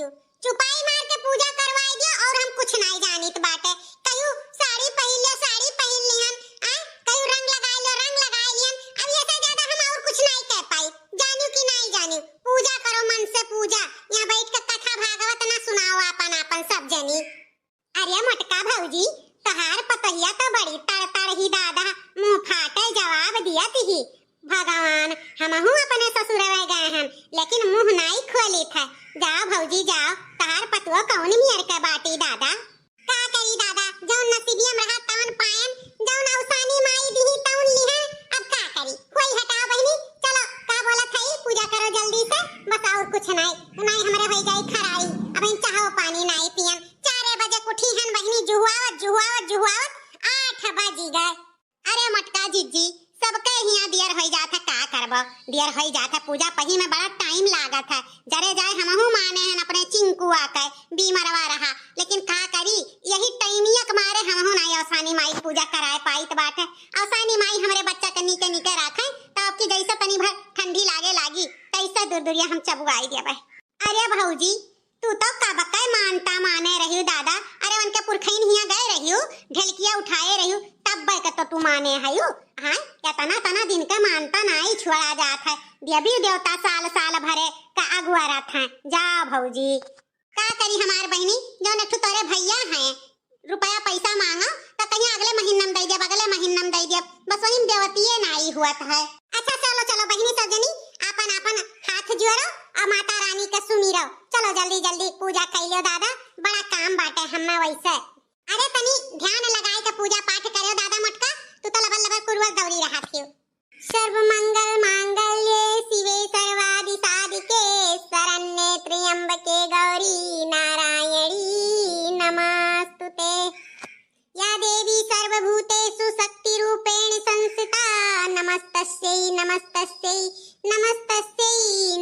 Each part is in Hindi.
थी। चुपाई मार के पूजा करवाई दिया और हम कुछ नहीं जानित बाटे। कयू साड़ी पहन लिहन आ कयू रंग लगा लिहन। अब ये से ज्यादा हम और कुछ नहीं कह पाई। जानू कि नहीं जानू, पूजा करो मन से पूजा। यहाँ बैठ के कथा भागवत ना सुनाओ अपन अपन सब जनी। अरे मटका भौजी, तहार पतहिया तो बड़ी तड़ ही दादा मुंह फाटे जवाब दिया थी। भगवान, हमहू अपने ससुरवा गए हैं लेकिन मुंह नहीं खोली था। जाओ भौजी जाओ, तहार पतुआ कौन मियर के बाटी दादा। का करी दादा, जौन नसीबिया में रहा तौन पायन, जौन औसानी माई दी तौन लिहा। अब का करी, कोई हटाओ बहनी। चलो का बोला थई, पूजा करो जल्दी से, बस और कुछ नहीं हमरे हो जाई खराई। अब इन चाहो पानी नहीं पियन। 4 बजे उठी हन बहनी, जुहुआवत 8 बज गए। अरे मटका जीजी, सबके हिया दियर हो जात है, का करबो दियर हो जात है। पूजा पही में बड़ा टाइम लागत है। जरे जाए हमहू माने हैं अपने चिंकुआ के बीमरवा रहा, लेकिन का करी यही टाइमिया के मारे हमहू नहीं औसानी माई पूजा कराए पाईत बाटे। औसानी माई हमरे बच्चा के नीके रखे तो आपकी जैसे तनी भर ठंडी लागी तैसे दूर हम चबुआई देबे। अरे भौजी, तू तो कबके मानता माने रहियो दादा। अरे उनके पुरखैन हिया गए रहियो, ढेलकिया उठाए रहियो, तब के तो तू माने हयो। हां, या तना दिन के मानता नहीं छुड़ा जात है। देवी देवता साल भरे का अगुआ रहत है। जा भौजी, का करी हमार बहनी, जो नठु तोरे भैया हैं रुपया पैसा मांगा तो कहीं अगले महीने में दे दे, अगले महीने में दे दे, बस वही देवतीये नहीं हुआ है। अच्छा चलो बहनी सब जनी अपन हाथ जोड़ो और माता रानी का सुनी रहो। चलो जल्दी पूजा कर लियो दादा, बड़ा काम बाटे हमें वैसे। अरे तनी ध्यान लगाए के पूजा पाठ करियो दादा मटका, तू तो लबल पूर्वज दौड़ी रहा थियो। सर्व मंगल मांगल्ये शिवे सर्वादि साधिके शरण्ये त्र्यंबके गौरी नारायणी नमस्तुते। या देवी सर्वभूतेषु शक्तिरूपेण संस्थिता नमस्तस्यै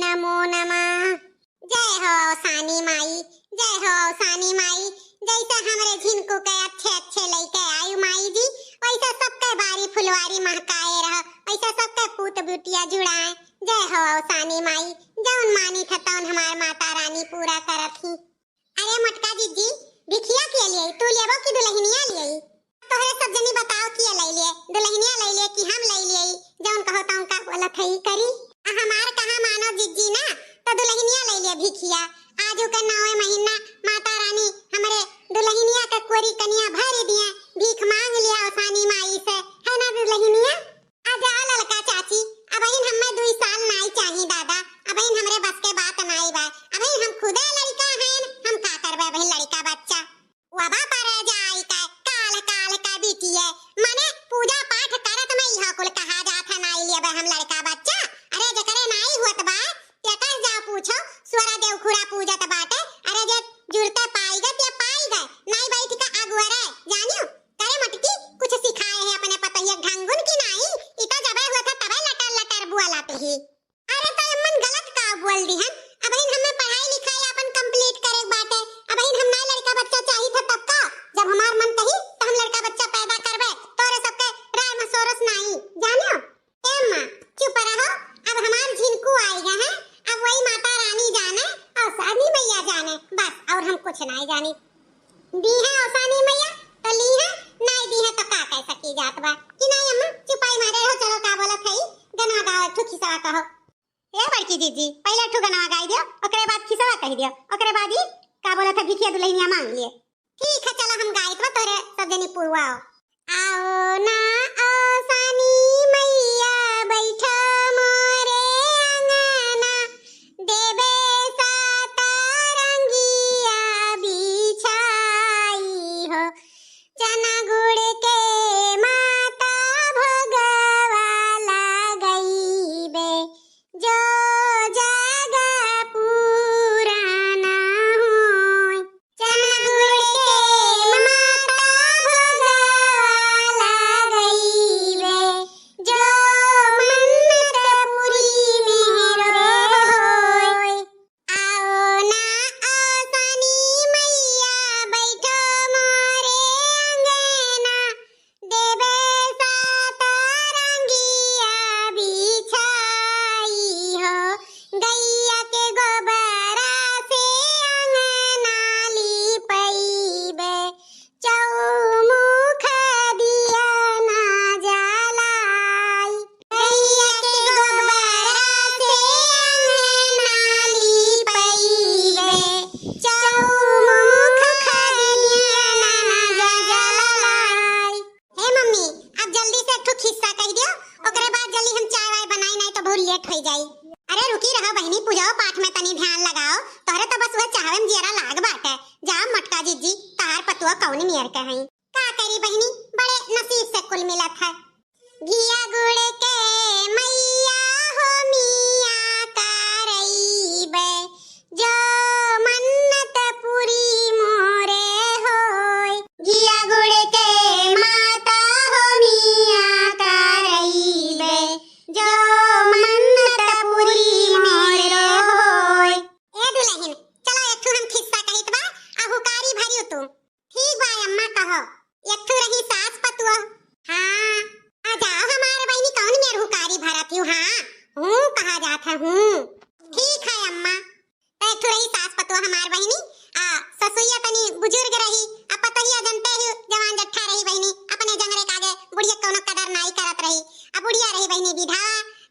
नमो नमः। जय हो सानी माई, जैसे हमरे झिनको के अच्छे लेके आयु माई जी, वैसे सबके बारी फुलवारी महकाए रह, वैसे सबके पूत बुटिया जुड़ाए। जय हो सानी माई, जौन मानी था तौन हमार माता रानी पूरा करत ही। अरे मटका जीजी, भिखिया के लिए तू लेबो कि दुल्हनिया लिए? तोहरे सब जनी बताओ कि ले लिए, दुल्हनिया ले लिए कि हम ले लिए? जौन कहो तौन का बोलत हई करी। हमार कहा मानो जीजी ना, तो दुल्हनिया ले लिए भिखिया। आजू के 9वें महीना माता रानी हमरे दुल्हनिया के कोरी कनिया भर दिए, भीख मांग लिया औसानी माई से, है ना दुल्हनिया? आजा ललका चाची, अब हमें 2 साल नहीं चाहिए दादा, अब हमरे बस के बात नहीं बा। अब हम खुदे लड़का हैं, हम का करबे बहन लड़का बच्चा। वबा पर जाई का काल का बिटिए माने पूजा पाठ करत में इहा कुल कहा जात है नहीं लेबे हम लड़का बच्चा। अरे जकरे नहीं होत बा तेकर जा पूछो, स्वरा देव खुड़ा पूजत बाटे। अरे जे जुड़ते पाई गए ते पाई गए, नहीं बैठ के अगुरे जानियो। करे मटकी कुछ सिखाए है अपने पतैया ढंगुन की नहीं, इता जबे होत तबे लटर बुआ लाते ही। अरे तो अम्मन गलत का बोल दी हन। अब हमें पढ़ाई लिखाई अपन कंप्लीट करे बाटे। अब हम ना लड़का बच्चा चाहिए था तब का, जब हमार मन कही तो हम लड़का बच्चा पैदा करबे। तोरे सबके राय मसोरस नहीं जानियो। ए मां चुप रहो, अब हमार झिनको आई गए हैं, अब वही माता रानी जाने और सानी मैया जाने, बस और हम कुछ नहीं जानी। दी है औसानी मैया तो ली है, नहीं दी है तो का कह सकी जात बा कि नहीं। अम्मा चुपाई मारे रहो, चलो का बोलत हई गनवा गाओ ठुकी सा कहो। ए बड़की जीजी, पहले ठु गनवा गाई दियो, ओकरे बाद खिसवा कह दियो, ओकरे बाद ही का बोलत है भिखिया दुल्हनिया मांग लिए। ठीक है चलो हम गाइत बा, तोरे सब जनी पुरवाओ। आओ ना औसानी मैया बैठा मोरे अंगना, देबे साता रंगिया बिछाई हो, चना गुड़ के माता भगवा लगईबे, जो जागा पुराना होय। चना गुड़ के माता भगवा लगईबे, बहुत लेट हो जाई। अरे रुकी रहो बहनी, पूजाओ पाठ में तनी ध्यान लगाओ। तोहरे तो बस वह चाहवे में जियरा लाग बाटे। जा मटका जीजी तार पतुआ कौन नियर के हई। का करी बहनी, बड़े नसीब से कुल मिलत है। घिया गुड़ के मैया हो मिया करईबे, जो मन्नत पूरी मोरे होय। घिया गुड़ के माता हो मिया करईबे, जो मन्नत पूरी मोरे होय। ए दुल्हन चलो एक ठो हम खिस्सा कहित बा, आ हुकारी भरियो तू। ठीक बा अम्मा कहो। एक ठो रही सास पतुआ। हां आ जाओ हमारे बहनी कौन मेर हुकारी भरत हूँ। हाँ हूँ कहा जाता हूँ। ठीक है अम्मा। तो एक ठो रही सास पतुआ हमार बहनी। ससुइया तनी बुजुर्ग रही, अब पतहिया जनते ही जवान जट्ठा रही बहनी, अपने जंगरे कागे बुढ़िया कोनो कदर नाई करत रही। अब बुढ़िया रही बहनी विधवा,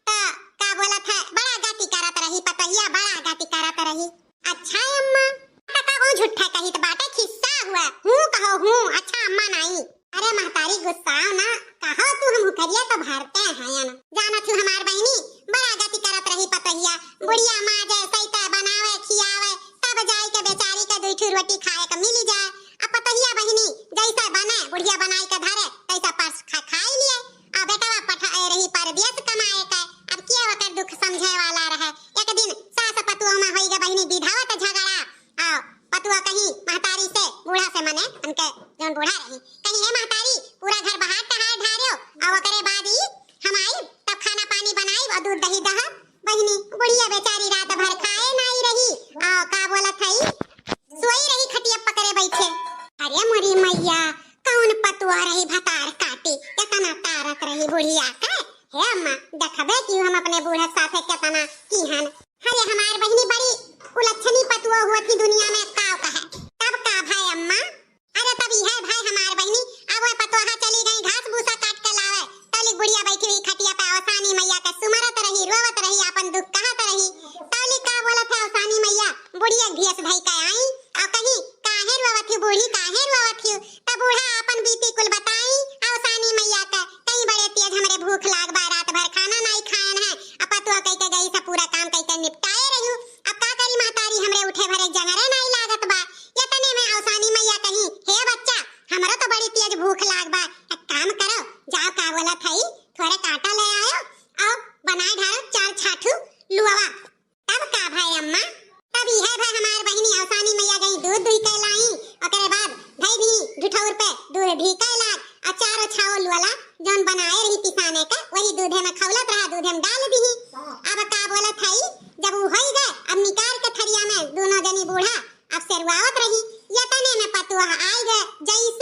तो का बोलत है बड़ा गाती करत रही, पतहिया बड़ा गाती करत रही। अच्छा अम्मा का कौन झूठा कहित बाटे, खिस्सा हुआ हूँ कहो हूँ। अच्छा अम्मा नहीं। अरे महतारी गुस्साओ ना, कहो तू हम हुकरिया तो भरते हैं ना। जाना तू हमार बहनी बड़ा गति करत रही पतहिया, बुढ़िया माँ जैसे त बनावे खियावे, तब जाई के बेचारी के दुई ठो रोटी खाए के मिल जाए। अब पतहिया बहनी जैसा बने बुढ़िया बनाई के धरे तैसा परस खाई लिए। अब बेटा पठा रही परदेश कमाए के, अब किया वकर दुख समझे वाला रहे। एक दिन सास पतुआ में होई गे बहनी विधावत झगड़ा। आओ पतुआ कहीं महतारी से बूढ़ा से मने उनके जौन बूढ़ा रही, कहीं हे महतारी पूरा घर बहार टहार ढारियो, और ओकरे बाद ही हम आई तब खाना पानी बनाई और दूध दही दह। बहनी बुढ़िया बेचारी रात भर खाए नहीं रही, आ का बोलत हई सोई रही खटिया पकड़े बैठे। अरे मोरी मैया कौन पतुआ रही भतार काटी, कितना तारत रही बुढ़िया का। हे अम्मा देखबे कि हम अपने बूढ़ा साथे कितना कीहन। अरे हमार बहनी बड़ी उलच्छनी पतुआ हुआ थी दुनिया में, काव कहे तब का भाई अम्मा। अरे तब यह भाई हमार बहनी अब वह पतोहा चली गई घास भूसा काट के लावे, तौली बुढ़िया बैठी हुई खटिया पे अवसानी मैया के सुमरत रही, रोवत रही, अपन दुख कहत रही। तौली का बोलत है अवसानी मैया बुढ़िया घेस धई के आई, और कहीं काहे रोवत थी बूढ़ी काहे रोवत थी। तब बूढ़ा अपन बीती कुल बताई अवसानी मैया के, कहीं बड़े तेज हमरे भूख लाग बा, रात भर खाना नहीं खान है। अब पतुआ कह के गई सब पूरा काम कह के निपटाए रही। अब का करी महतारी हमरे उठे भरे जंगरे नहीं लागत बा। इतने में अवसानी मैया कहीं हे बच्चा हमरा तो बड़ी तेज भूख लाग बा, एक काम करो जाओ का बोलत हई थोड़े काटा ले आयो और बनाए ढारो चार छाठू लुआवा। तब का भाई अम्मा तब यह भाई हमार बहनी अवसानी मैया गई दूध दुही के लाई, ओकरे बाद धई दी जुठौर पे दूध ढी के लाग, और चारो छाओ लुआला जौन बनाए रही पिसाने का वही दूधे में खौलत रहा, दूधे में डाल दी। अब का बोलत हई जब वो होई गए अब निकाल के थरिया में दोनों जनी बूढ़ा अब सेरुआवत रही। यतने में पतुआ आई गए जैसे